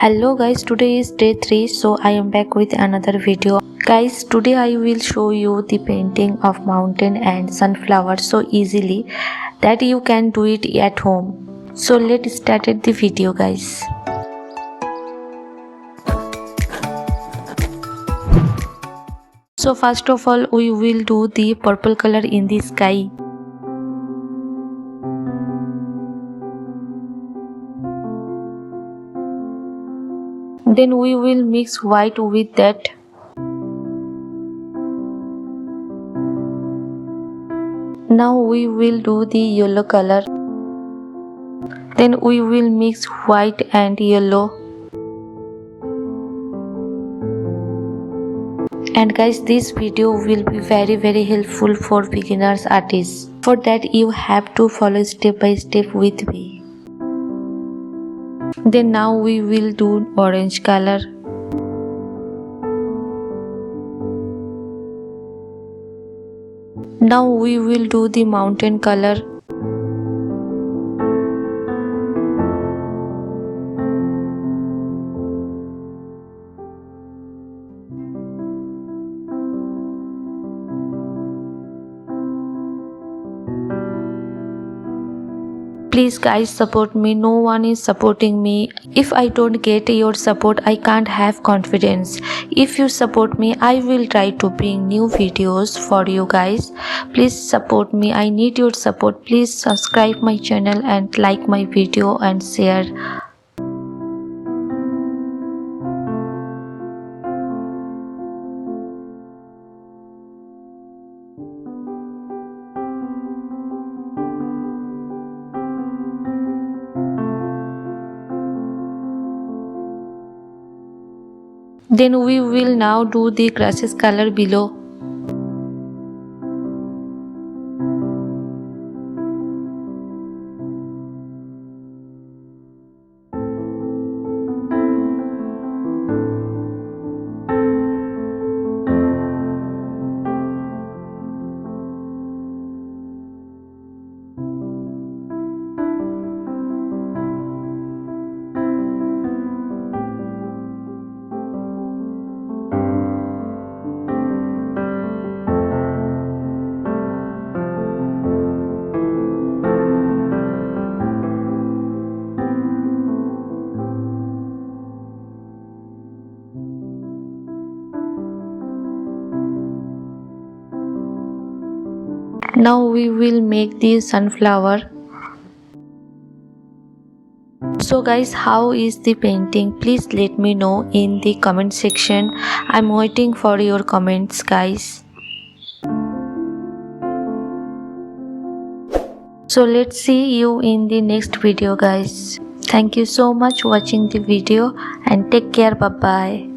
Hello guys, today is day 3, so I am back with another video. Guys, today I will show you the painting of mountain and sunflower so easily that you can do it at home. So let's start the video guys. So first of all we will do the purple color in the sky. Then we will mix white with that. Now we will do the yellow color. Then we will mix white and yellow. And guys, this video will be very helpful for beginners artists. For that you have to follow step by step with me. Then now we will do orange color. Now we will do the mountain color. Please guys, support me. No one is supporting me. If I don't get your support, I can't have confidence. If you support me, I will try to bring new videos for you guys. Please support me. I need your support. Please subscribe my channel and like my video and share. Then we will now do the grasses color below. Now we will make the sunflower. So guys, how is the painting? Please let me know in the comment section. I'm waiting for your comments guys. So let's see you in the next video guys. Thank you so much watching the video and take care. Bye bye.